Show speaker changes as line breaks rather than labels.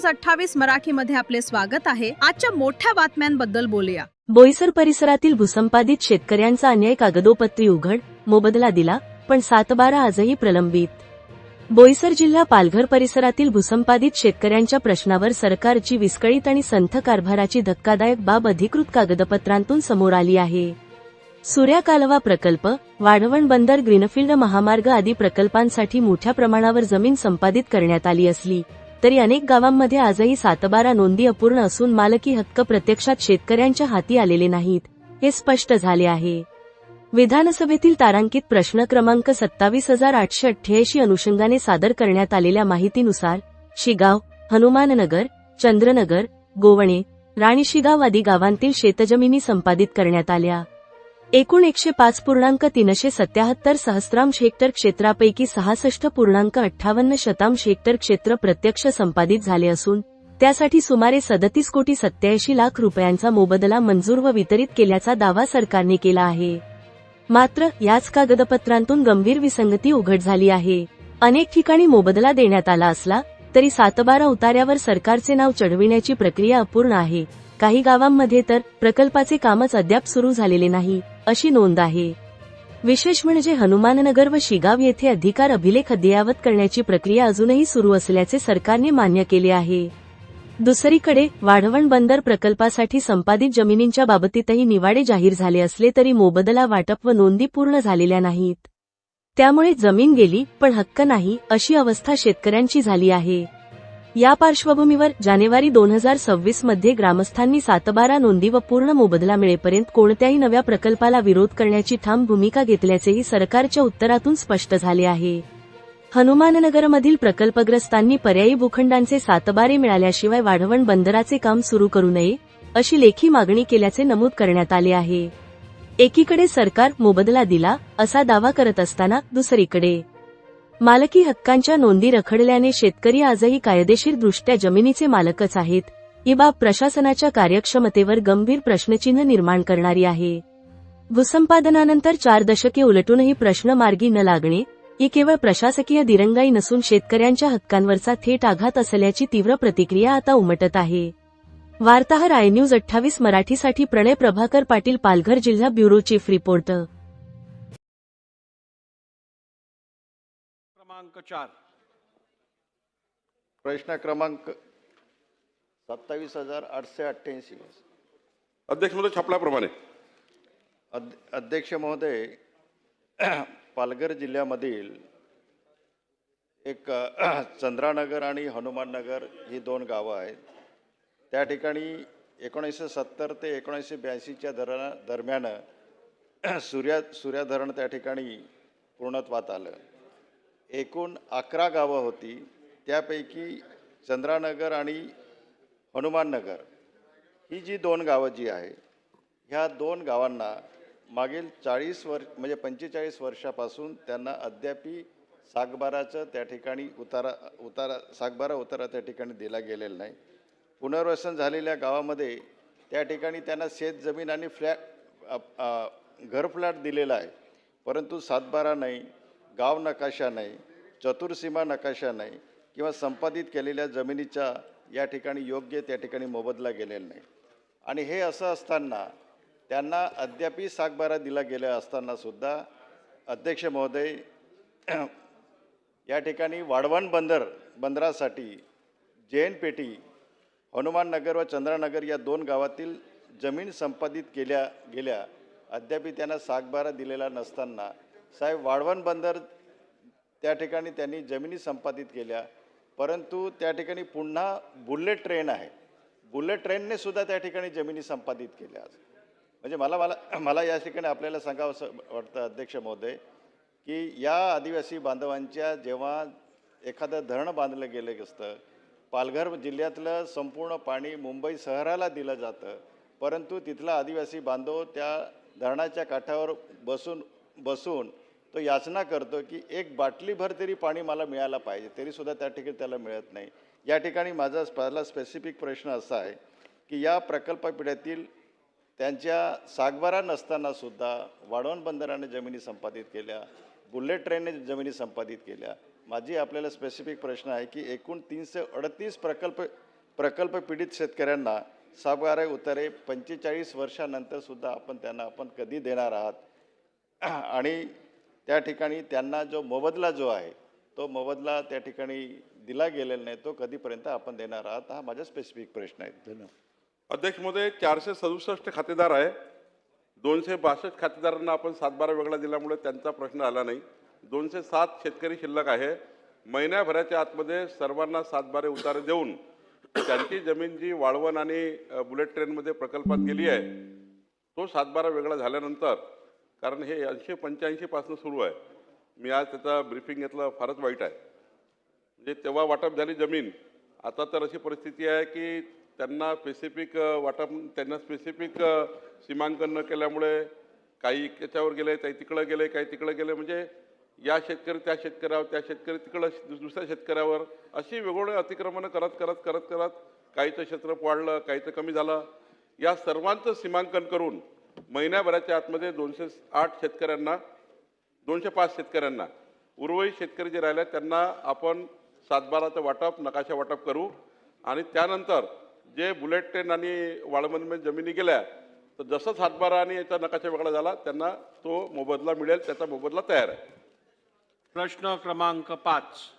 News 28 मराठीमध्ये आपले स्वागत आहे। आजच्या मोठ्या बातम्यांबद्दल बोलूया।
बोईसर परिसरातील भूसंपादित शेतकऱ्यांचा अन्याय कागदोपत्री उघड, मोबदला दिला, पण 7/12 आजही प्रलंबित। बोईसर जिल्हा पालघर परिसरातील भूसंपादित शेतकऱ्यांच्या प्रश्नावर सरकारची विस्कळीत आणि संथ कारभाराची धक्कादायक बाब अधिकृत कागदपत्रांतून समोर आली आहे। सूर्या कालवा प्रकल्प, वाढवण बंदर, ग्रीनफील्ड महामार्ग आदी प्रकल्पांसाठी मोठ्या प्रमाणावर जमीन संपादित करण्यात आली असली तरी अनेक गावांमध्ये आजही 7/12 नोंदी अपूर्ण असून मालकी हक्क प्रत्यक्षात शेतकऱ्यांच्या हाती आलेले नाहीत, हे स्पष्ट झाले आहे। विधानसभेतील तारांकित प्रश्न क्रमांक 27,888 अनुषंगाने सादर करण्यात आलेल्या माहितीनुसार शिगाव, हनुमाननगर, चंद्रनगर, गोवणे, राणीशिगाव आदी गावांतील शेतजमिनी संपादित करण्यात आल्या। एकूण 105.377 सहस्रांश हेक्टर क्षेत्रापैकी 66.58 हेक्टर क्षेत्र प्रत्यक्ष संपादित झाले असून त्यासाठी सुमारे 37,87,00,000 रुपयांचा मोबदला मंजूर व वितरित केल्याचा दावा सरकारने केला आहे। मात्र याच कागदपत्रांतून गंभीर विसंगती उघड झाली आहे। अनेक ठिकाणी मोबदला देण्यात आला असला तरी 7/12 उतार्यावर सरकारचे नाव चढविण्याची प्रक्रिया अपूर्ण आहे। काही गावांमध्ये तर प्रकल्पाचे कामच अद्याप सुरू झालेले नाही, अशी नोंद आहे। विशेष म्हणजे हनुमाननगर व शिगाव येथे अधिकार अभिलेख अद्ययावत करण्याची प्रक्रिया अजूनही सुरू असल्याचे सरकारने मान्य केले आहे। दुसरीकडे वाढवण बंदर प्रकल्पासाठी संपादित जमिनींच्या बाबतीतही निवाडे जाहीर झाले असले तरी मोबदला वाटप व नोंदी पूर्ण झालेल्या नाहीत। त्यामुळे जमीन गेली पण हक्क नाही, अशी अवस्था शेतकऱ्यांची झाली आहे। या पार्श्वभूमीवर जानेवारी 2026 मध्ये ग्रामस्थांनी 7/12 नोंदी व पूर्ण मोबदला मिळेपर्यंत कोणत्याही नव्या प्रकल्पाला विरोध करण्याची ठाम भूमिका घेतल्याचेही सरकारच्या उत्तरातून स्पष्ट झाले आहे। हनुमाननगरमधील प्रकल्पग्रस्तांनी पर्यायी भूखंडांचे 7/12 मिळाल्याशिवाय वाढवण बंदराचे काम सुरू करू नये, अशी लेखी मागणी केल्याचे नमूद करण्यात आले आहे। एकीकडे सरकार मोबदला दिला असा दावा करत असताना दुसरीकडे मालकी हक्कांच्या नोंदी रखडल्याने शेतकरी आजही कायदेशीरदृष्ट्या जमिनीचे मालकच आहेत, ही बाब प्रशासनाच्या कार्यक्षमतेवर गंभीर प्रश्नचिन्ह निर्माण करणारी आहे। भूसंपादनानंतर 4 दशके उलटूनही प्रश्न मार्गी न लागणे ही केवळ प्रशासकीय दिरंगाई नसून शेतकऱ्यांच्या हक्कांवरचा थेट आघात असल्याची तीव्र प्रतिक्रिया आता उमटत आहे। वार्ताहर iNews 28 मराठीसाठी प्रणय प्रभाकर पाटील, पालघर जिल्हा ब्युरो चीफ रिपोर्टर।
क्रमांक 4 प्रश्न क्रमांक 27,888।
अध्यक्ष महोदय, छापल्याप्रमाणे
अध्यक्ष महोदय, पालघर जिल्ह्यामधील एक चंद्रानगर आणि हनुमाननगर ही 2 गावं आहेत। त्या ठिकाणी 1970 ते 1982च्या दरम्यान सूर्या धरण त्या ठिकाणी पूर्णत्वात आलं। एकूण 11 गावं होती, त्यापैकी चंद्रानगर आणि हनुमाननगर ही जी 2 गावं जी आहे, ह्या 2 गावांना मागील 40 वर्ष म्हणजे 45 वर्षापासून त्यांना अद्यापी सागबाराचं त्या ठिकाणी सागबारा उतारा त्या ठिकाणी दिला गेलेला नाही। पुनर्वसन झालेल्या गावामध्ये त्या ठिकाणी त्यांना शेतजमीन आणि घरफ्लॅट दिलेला आहे, परंतु 7/12 नाही, गाव नकाशा नाही, चतुर्सीमा नकाशा नाही किंवा संपादित केलेल्या जमिनीचा या ठिकाणी योग्य त्या ठिकाणी मोबदला गेलेला नाही। आणि हे असं असताना त्यांना अद्यापी सागबारा दिला गेला असताना सुद्धा अध्यक्ष महोदय, या ठिकाणी वाढवण बंदरासाठी जैन पेठी, हनुमाननगर व चंद्रानगर या 2 गावातील जमीन संपादित केल्या गेल्या, अद्यापी त्यांना सागबारा दिलेला नसताना साहेब वाढवण बंदर त्या ठिकाणी त्यांनी जमिनी संपादित केल्या, परंतु त्या ठिकाणी पुन्हा बुलेट ट्रेन आहे, बुलेट ट्रेनने सुद्धा त्या ठिकाणी जमिनी संपादित केल्या। म्हणजे मला या ठिकाणी आपल्याला सांगावं असं वाटतं अध्यक्ष महोदय, की या आदिवासी बांधवांच्या जेव्हा एखादं धरण बांधलं गेलं असतं, पालघर जिल्ह्यातलं संपूर्ण पाणी मुंबई शहराला दिलं जातं, परंतु तिथला आदिवासी बांधव त्या धरणाच्या काठावर बसून तो याचना करतो की एक बाटलीभर तरी पाणी मला मिळायला पाहिजे, तरीसुद्धा त्या ठिकाणी त्याला मिळत नाही। या ठिकाणी माझा पहिला स्पेसिफिक प्रश्न असा आहे की या प्रकल्पपिढ्यातील त्यांच्या सागबारा नसताना सुद्धा वाढवण बंदराने जमिनी संपादित केल्या, बुलेट ट्रेनने जमिनी संपादित केल्या। माझी आपल्याला स्पेसिफिक प्रश्न आहे की एकूण 338 प्रकल्प पीडित शेतकऱ्यांना सातबारा उतारे 45 वर्षानंतर सुद्धा आपण कधी देणार आहात आणि त्या ठिकाणी त्यांना जो मोबदला जो आहे तो मोबदला त्या ठिकाणी दिला गेलेला नाही, तो कधीपर्यंत आपण देणार आहात, हा माझा स्पेसिफिक प्रश्न आहे. धन्यवाद.
अध्यक्ष महोदय, 467 खातेदार आहे. 262 खातेदारांना आपण 7/12 वेगळा दिल्यामुळे त्यांचा प्रश्न आला नाही. 207 शेतकरी शिल्लक आहे. महिन्याभराच्या आतमध्ये सर्वांना 7/12 उतारे देऊन त्यांची जमीन जी वाळवण आणि बुलेट ट्रेनमध्ये प्रकल्पात गेली आहे तो 7/12 वेगळा झाल्यानंतर, कारण हे 80-85 पासून सुरू आहे, मी आज त्याचा ब्रीफिंग घेतलं, फारच वाईट आहे. म्हणजे तेव्हा वाटप झाली जमीन, आता तर अशी परिस्थिती आहे की त्यांना स्पेसिफिक वाटप, त्यांना स्पेसिफिक सीमांकन न केल्यामुळे काही याच्यावर गेले, काही तिकडं गेले, काही तिकडं गेले, म्हणजे या शेतकरी त्या शेतकऱ्यावर, त्या शेतकरी तिकडं दुसऱ्या शेतकऱ्यावर, अशी वेगवेगळे अतिक्रमणं करत करत करत करत काहीचं क्षेत्र वाढलं, काहीचं कमी झालं. या सर्वांचं सीमांकन करून महिन्याभराच्या आतमध्ये 208 शेतकऱ्यांना, 205 शेतकऱ्यांना, उर्वरित शेतकरी जे राहिले त्यांना आपण 7/12चं वाटप, नकाशा वाटप करू आणि त्यानंतर जे बुलेट ट्रेन आणि वाळवंटमध्ये जमिनी गेल्या तर जसं 7/12 आणि याचा नकाशा वेगळा झाला त्यांना तो मोबदला मिळेल, त्याचा मोबदला तयार आहे.
प्रश्न क्रमांक 5.